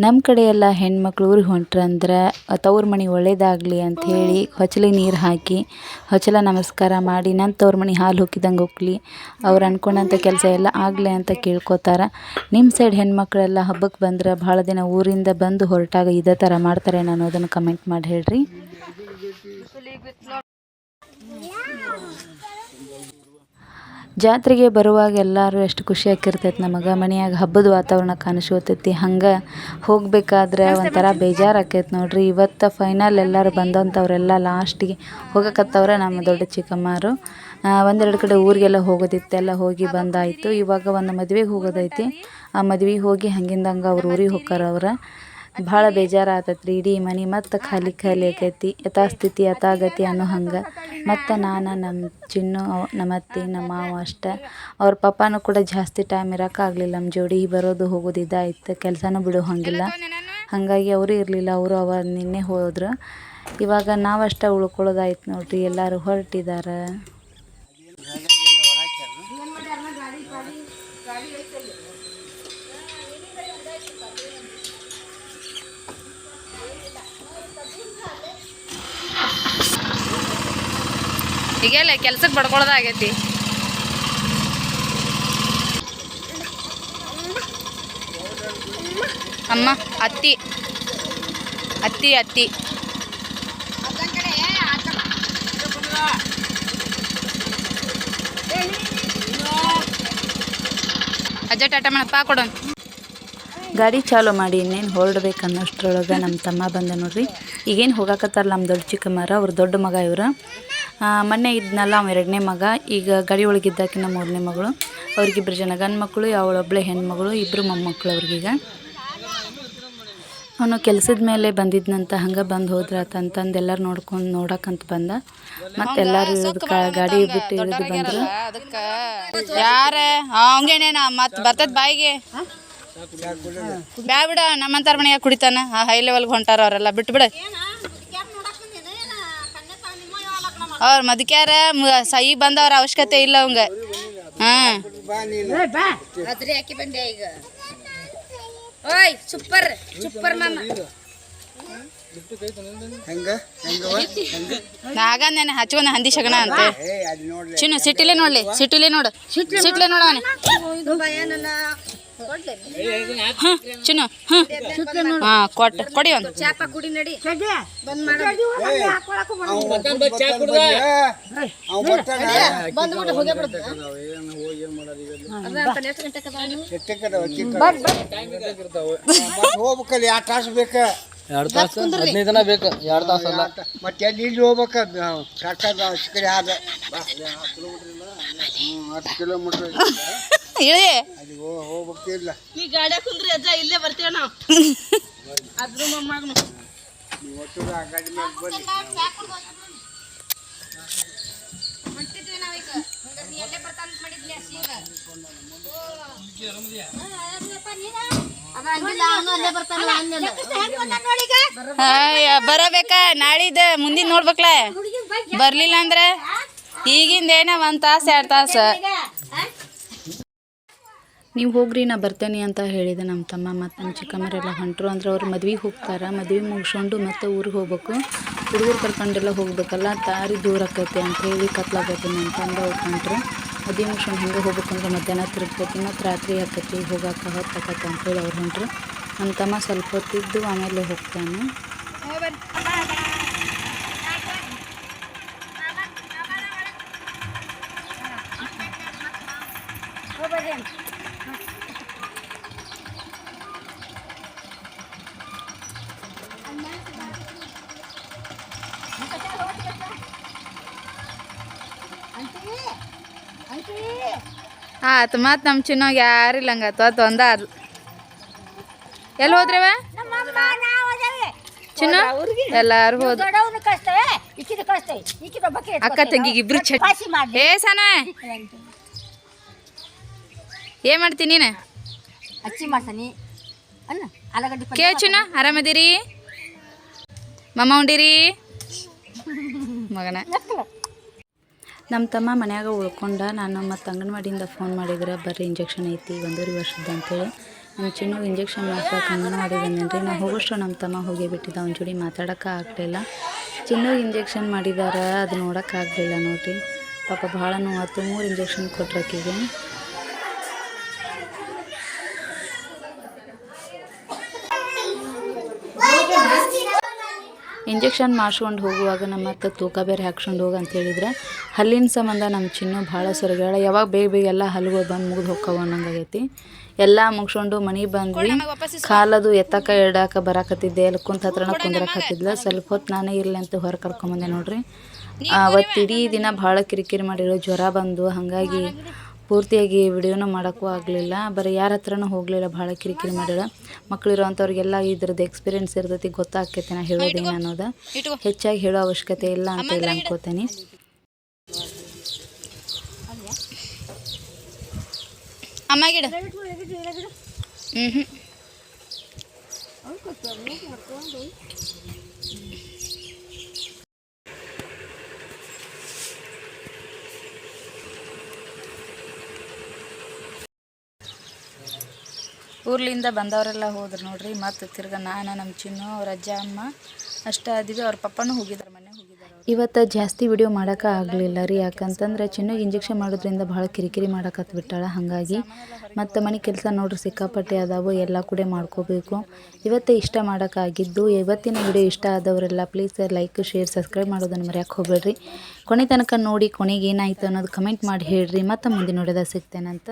ನಮ್ಮ ಕಡೆ ಎಲ್ಲ ಹೆಣ್ಮಕ್ಳು ಊರಿಗೆ ಹೊಂಟ್ರಂದ್ರೆ ತವ್ರ ಮನೆ ಒಳ್ಳೇದಾಗಲಿ ಅಂಥೇಳಿ ಹೊಚ್ಚಲಿಗೆ ನೀರು ಹಾಕಿ ಹೊಚ್ಚಲ ನಮಸ್ಕಾರ ಮಾಡಿ ನನ್ನ ತವ್ರ ಮನೆ ಹಾಲು ಹೊಕ್ಕಿದಂಗೆ ಹೊಕ್ಲಿ ಅವ್ರು ಅಂದ್ಕೊಂಡಂಥ ಕೆಲಸ ಎಲ್ಲ ಆಗಲಿ ಅಂತ ಕೇಳ್ಕೊತಾರೆ. ನಿಮ್ಮ ಸೈಡ್ ಹೆಣ್ಮಕ್ಳೆಲ್ಲ ಹಬ್ಬಕ್ಕೆ ಬಂದ್ರೆ ಭಾಳ ದಿನ ಊರಿಂದ ಬಂದು ಹೊರಟಾಗ ಇದೇ ಥರ ಮಾಡ್ತಾರೆ ಅನ್ನೋದನ್ನು ಕಮೆಂಟ್ ಮಾಡಿ ಹೇಳ್ರಿ. ಜಾತ್ರೆಗೆ ಬರುವಾಗ ಎಲ್ಲರೂ ಎಷ್ಟು ಖುಷಿ ಆಗಿರ್ತೈತೆ ನಮಗೆ. ಮನೆಯಾಗ ಹಬ್ಬದ ವಾತಾವರಣ ಕಾಣಿಸ್ಕೊತೈತಿ. ಹಂಗೆ ಹೋಗಬೇಕಾದ್ರೆ ಒಂಥರ ಬೇಜಾರು ಆಕೈತೆ ನೋಡ್ರಿ. ಇವತ್ತು ಫೈನಲ್ ಎಲ್ಲರೂ ಬಂದಂಥವ್ರೆಲ್ಲ ಲಾಸ್ಟಿಗೆ ಹೋಗಕತ್ತವ್ರೆ ನಮ್ಮ ದೊಡ್ಡ ಚಿಕ್ಕಮ್ಮರು. ಒಂದೆರಡು ಕಡೆ ಊರಿಗೆಲ್ಲ ಹೋಗೋದಿತ್ತು, ಎಲ್ಲ ಹೋಗಿ ಬಂದಾಯಿತು. ಇವಾಗ ಒಂದು ಮದುವೆಗೆ ಹೋಗೋದೈತಿ. ಆ ಮದ್ವೆಗೆ ಹೋಗಿ ಹಂಗಿಂದಂಗೆ ಅವ್ರ ಊರಿಗೆ ಹೋಗ್ತಾರೆ. ಭಾಳ ಬೇಜಾರು ಆತೈತೆ ರೀ. ಇಡೀ ಮನೆ ಮತ್ತು ಖಾಲಿ ಆಕೈತಿ. ಯಥಾಸ್ಥಿತಿ ಯಥಾಗತಿ ಅನ್ನೋ ಹಂಗೆ. ಮತ್ತು ನಾನು ನಮ್ಮ ಚಿನ್ನು ನಮ್ಮ ಅತ್ತೆ ನಮ್ಮ ಮಾವ ಅಷ್ಟೆ. ಅವ್ರ ಪಪ್ಪನೂ ಕೂಡ ಜಾಸ್ತಿ ಟೈಮ್ ಇರೋಕ್ಕಾಗಲಿಲ್ಲ ನಮ್ಮ ಜೋಡಿ. ಬರೋದು ಹೋಗೋದು ಇದಾಯ್ತು, ಕೆಲಸನೂ ಬಿಡೋ ಹಂಗಿಲ್ಲ. ಹಾಗಾಗಿ ಅವರು ಇರಲಿಲ್ಲ, ಅವರು ನಿನ್ನೆ ಹೋದ್ರು. ಇವಾಗ ನಾವಷ್ಟೇ ಉಳ್ಕೊಳ್ಳೋದಾಯ್ತು ನೋಡ್ರಿ. ಎಲ್ಲರೂ ಹೊರಟಿದ್ದಾರೆ. ಈಗೆಲ್ಲ ಕೆಲ್ಸಕ್ಕೆ ಬಡ್ಕೊಳ್ಳೋದಾಗೈತಿ. ಅಮ್ಮ ಅತ್ತಿ ಅತ್ತಿ ಅತ್ತಿ ಅಜ್ಜ ಟಾಟಾ ಮಾಡಪ್ಪ ಕೊಡೋಣ. ಗಾಡಿ ಚಾಲೂ ಮಾಡಿ ಇನ್ನೇನು ಹೊರಡ್ಬೇಕು ಅನ್ನೋಷ್ಟ್ರೊಳಗೆ ನಮ್ಮ ತಮ್ಮ ಬಂದ ನೋಡ್ರಿ. ಈಗೇನು ಹೋಗಾಕತ್ತಾರಲ್ಲ ನಮ್ಮ ದೊಡ್ಡ ಚಿಕ್ಕಮ್ಮರ, ಅವ್ರ ದೊಡ್ಡ ಮಗ ಇವರು. ಮೊನ್ನೆ ಇದ್ನಲ್ಲ ಅವ ಎರಡನೇ ಮಗ. ಈಗ ಗಾಡಿ ಒಳಗಿದ್ದಾಕಿನ ಮೂರನೇ ಮಗಳು. ಅವ್ರಿಗಿಬ್ರು ಜನ ಗಂಡು ಮಕ್ಕಳು, ಅವಳೊಬ್ಬಳೆ ಹೆಣ್ಮಗಳು, ಇಬ್ಬರು ಮೊಮ್ಮಕ್ಕಳು ಅವ್ರಿಗೀಗ. ಅವನು ಕೆಲಸದ ಮೇಲೆ ಬಂದಿದ್ನಂತ, ಹಂಗೆ ಬಂದು ಹೋದ್ರಾತಂತಂದು ಎಲ್ಲರೂ ನೋಡಕ್ಕಂತ ಬಂದ. ಮತ್ತೆಲ್ಲರೂ ಗಾಡಿ ಬಿಟ್ಟು ಇಳಿದು ಬಂದರು. ಯಾರ ಹಂಗೇನೇನ ಮತ್ತೆ ಬರ್ತದ ಬಾಯಿಗೆ ಬ್ಯಾ ಬಿಡ. ನಮ್ಮಂತಾರ ಮನೆಯಾಗ ಕುಡಿತಾನ. ಹೈ ಲೆವೆಲ್ಗೆ ಹೊಂಟಾರ ಅವರೆಲ್ಲ, ಬಿಟ್ಟು ಬಿಡ. ಅವ್ರ ಮದಕ್ಯಾರ ಸಹಿ ಬಂದವ್ರ ಅವಶ್ಯಕತೆ ಇಲ್ಲ ಅವಂಗ. ಹಾಂ ಓಯ್ ಸೂಪರ್ ಸೂಪರ್ ಮಾಮ ನಾಗಂದೇನೆ ಹಚ್ಕೊಂಡ ಹಂದಿ ಶಗಣ ಅಂತ ಚಿನ್ನು ಸಿಟ್ಟಿಲೆ ನೋಡ್ಲಿ. ಸಿಟ್ಟಿಲೆ ನೋಡು, ಸಿಟ್ಲೆ ನೋಡ ಚಿನ್ನು. ಹಾಂ ಕೊಡಿ ಒಂದು ಚಾಪ ಕುಡಿ ನಡಿ. ಹೋಗ್ಬೇಕಲ್ಲ 2 ತಾಸು ಬೇಕು, 2 ತಾಸು 15 ದಿನ ಬೇಕು, 2 ತಾಸು ಅಲ್ಲ. ಮತ್ತೆ ಇಲ್ಲಿ ಹೋಗ್ಬೇಕ ಕಡೆ ಆದ 10 ಕಿಲೋಮೀಟ್ರ್ ಇಳಿ ಹೋಗ್ಬೇಕಿಲ್ಲ. ಈ ಗಾಡಿ ಕುಂದ್ರಿ ಅಜ್ಜ, ಇಲ್ಲೇ ಬರ್ತೇವೆ ನಾವು. ಅದ್ರ ಮೊಮ್ಮಗನು ಗಾಡಿ ಮೇಲೆ ಬನ್ನಿ. ಬರಬೇಕ ನಾಳಿದ ಮುಂದಿನ ನೋಡ್ಬೇಕಲ್ಲ. ಬರ್ಲಿಲ್ಲ ಅಂದ್ರೆ ಈಗಿಂದ ಏನ 1 ತಾಸು 2 ತಾಸು. ನೀವು ಹೋಗ್ರಿ ನಾ ಬರ್ತೇನೆ ಅಂತ ಹೇಳಿದೆ ನಮ್ಮ ತಮ್ಮ. ಮತ್ತು ನಮ್ಮ ಚಿಕ್ಕಮ್ಮರೆಲ್ಲ ಹೊಂಟರು. ಅಂದ್ರೆ ಅವ್ರು ಮದ್ವೆಗೆ ಹೋಗ್ತಾರೆ. ಮದ್ವೆ ಮುಗಿಸ್ಕೊಂಡು ಮತ್ತೆ ಊರಿಗೆ ಹೋಗ್ಬೇಕು. ಹುಡುಗರು ಕರ್ಕೊಂಡೆಲ್ಲ ಹೋಗ್ಬೇಕಲ್ಲ, ದಾರಿ ದೂರ ಆಕೈತಿ ಅಂಥೇಳಿ ಕತ್ಲಾಗೈತಿ ಅಂತಂದು ಅವ್ರು ಹೊಂಟ್ರು. ಮದ್ವೆ ಮುಗಿಸ್ಕೊಂಡು ಹಿಂಗೆ ಹೋಗ್ಬೇಕಂದ್ರೆ ಮಧ್ಯಾಹ್ನ ತಿರುಗ್ತೈತಿ, ಮತ್ತು ರಾತ್ರಿ ಆಕೈತಿ, ಹೋಗಕ್ಕೆ ಹೊತ್ತಾಕತ್ತೆ ಅಂಥೇಳಿ ಅವ್ರು ಹೊಂಟ್ರು. ನಮ್ಮ ತಮ್ಮ ಸ್ವಲ್ಪ ಹೊತ್ತಿದ್ದು ಆಮೇಲೆ ಹೋಗ್ತಾನೆ. ಆತು ಮತ್ತು ನಮ್ಮ ಚಿನ್ನೋಗಿ ಯಾರಿಲ್ಲ ಹಂಗಾತು. ಅದು ಒಂದ ಎಲ್ಲಿ ಹೋದ್ರವ ಚಿನ್ನ? ಎಲ್ಲಾರು ಹೋದ್ರು. ಅಕ್ಕ ತಂಗಿಗೆ ಇಬ್ರು ಏ ಸನ ಏನ್ ಮಾಡ್ತೀನಿ ನೀನು? ಕೇ ಚಿನ್ನ ಆರಾಮದಿರಿ? ಮಮ್ಮ ಉಂಡಿರಿ ಮಗನ? ನಮ್ಮ ತಮ್ಮ ಮನ್ಯಾಗ ಉಳ್ಕೊಂಡ. ನಾನು ಮತ್ತು ಅಂಗನವಾಡಿಯಿಂದ ಫೋನ್ ಮಾಡಿದ್ರೆ ಬರ್ರಿ ಇಂಜೆಕ್ಷನ್ ಐತಿ 1.5 ವರ್ಷದ ಅಂತೇಳಿ. ನಮ್ಮ ಚಿನ್ನಗೆ ಇಂಜೆಕ್ಷನ್ ಮಾಡ್ಸೋಕೆ ಅಂಗನವಾಡಿ ಬಂದೇನಿ ರೀ. ನಾವು ಹೋಗೋಷ್ಟು ನಮ್ಮ ತಮ್ಮ ಹೋಗೇ ಬಿಟ್ಟಿದ್ದ, ಅವ್ನ ಜೋಡಿ ಮಾತಾಡೋಕೆ ಆಗಲಿಲ್ಲ. ಚಿನ್ನಗೆ ಇಂಜೆಕ್ಷನ್ ಮಾಡಿದಾರೆ, ಅದು ನೋಡೋಕ್ಕಾಗಲಿಲ್ಲ ನೋಡಿರಿ. ಪಾಪ ಭಾಳ ನೋವಾಯ್ತು. 3 ಇಂಜೆಕ್ಷನ್ ಕೊಟ್ರು ಆಕೆಗೆ. ಇಂಜೆಕ್ಷನ್ ಮಾಡ್ಸ್ಕೊಂಡು ಹೋಗುವಾಗ ನಮ್ಮ ಮತ್ತೆ ತೂಕ ಬೇರೆ ಹಾಕ್ಸ್ಕೊಂಡು ಹೋಗಿ ಅಂತ ಹೇಳಿದ್ರೆ ಹಲ್ಲಿನ ಸಂಬಂಧ ನಮ್ಮ ಚಿನ್ನು ಭಾಳ ಸೊರಗ್ಯಾಳ. ಯಾವಾಗ ಬೇಗ ಎಲ್ಲ ಹಲ್ಲುಗಳು ಬಂದು ಮುಗಿದು ಹೋಕ್ಕವ ಅನ್ನಂಗಾಗೈತಿ. ಎಲ್ಲ ಮುಗಿಸ್ಕೊಂಡು ಮನೆಗೆ ಬಂದ್ವಿ. ಕಾಲದು ಎತ್ತಕ್ಕೆ ಇಡಕ್ಕೆ ಬರಾಕತ್ತಿದ್ದೆ, ಅಲ್ಲಿ ಕುಂತ ಹತ್ರನ ಕುಂದ್ರಕತ್ತಿದ್ಲ. ಸ್ವಲ್ಪ ಹೊತ್ತು ನಾನೇ ಇರಲಿ ಅಂತ ಹೊರ ಕರ್ಕೊಂಬಂದೆ ನೋಡ್ರಿ. ಅವತ್ತು ಇಡೀ ದಿನ ಭಾಳ ಕಿರಿಕಿರಿ ಮಾಡಿರೋ, ಜ್ವರ ಬಂದು, ಹಾಗಾಗಿ ಪೂರ್ತಿಯಾಗಿ ವಿಡಿಯೋನೂ ಮಾಡೋಕ್ಕೂ ಆಗಲಿಲ್ಲ. ಬರೀ ಯಾರ ಹತ್ರನೂ ಹೋಗಲಿಲ್ಲ, ಭಾಳ ಕಿರಿಕಿರಿ ಮಾಡಿರೋ. ಮಕ್ಕಳಿರೋವಂಥವ್ರಿಗೆಲ್ಲ ಇದ್ರದ್ದು ಎಕ್ಸ್ಪೀರಿಯೆನ್ಸ್ ಇರ್ತೈತಿ, ಗೊತ್ತಾಗ್ತೈತೆ ನಾ ಹೇಳೋದೇನು ಅನ್ನೋದು. ಹೆಚ್ಚಾಗಿ ಹೇಳೋ ಅವಶ್ಯಕತೆ ಇಲ್ಲ ಅಂತ ಇಲ್ಲ ಅನ್ಕೋತೀನಿ. ಅಮ್ಮಾಗಿಡ ಊರ್ಲಿಂದ ಬಂದವರೆಲ್ಲ ಹೋದ್ರು ನೋಡ್ರಿ. ಮತ್ತು ತಿರ್ಗ ನಾನು, ನಮ್ಮ ಚಿನ್ನು, ಅವ್ರ ಅಜ್ಜ ಅಮ್ಮ ಅಷ್ಟೇ ಅದೀವಿ. ಅವ್ರ ಪಪ್ಪನೂ ಹೋಗಿದ್ದಾರೆ, ಮನೆ ಹೋಗಿದ್ದಾರೆ. ಇವತ್ತು ಜಾಸ್ತಿ ವಿಡಿಯೋ ಮಾಡೋಕೆ ಆಗಲಿಲ್ಲ ರೀ. ಯಾಕಂತಂದ್ರೆ ಚಿನ್ನಗೆ ಇಂಜೆಕ್ಷನ್ ಮಾಡೋದ್ರಿಂದ ಭಾಳ ಕಿರಿಕಿರಿ ಮಾಡಕತ್ಬಿಟ್ಟಾಳ. ಹಾಗಾಗಿ ಮತ್ತು ಮನೆ ಕೆಲಸ ನೋಡ್ರಿ ಸಿಕ್ಕಾಪಟ್ಟೆ ಅದಾವು, ಎಲ್ಲ ಕೂಡ ಮಾಡ್ಕೋಬೇಕು. ಇವತ್ತು ಇಷ್ಟ ಮಾಡೋಕ್ಕಾಗಿದ್ದು. ಇವತ್ತಿನ ವಿಡಿಯೋ ಇಷ್ಟ ಆದವರೆಲ್ಲ ಪ್ಲೀಸ್ ಲೈಕ್, ಶೇರ್, ಸಬ್ಸ್ಕ್ರೈಬ್ ಮಾಡೋದನ್ನು ಮರೆಯೋಕೆ ಹೋಗಬೇಡ್ರಿ. ಕೊನೆ ತನಕ ನೋಡಿ ಕೊನೆಗೆ ಏನಾಯಿತು ಅನ್ನೋದು ಕಮೆಂಟ್ ಮಾಡಿ ಹೇಳ್ರಿ. ಮತ್ತು ಮುಂದಿನ ವಿಡಿಯೋದಾಗ ಸಿಗ್ತೇನಂತ.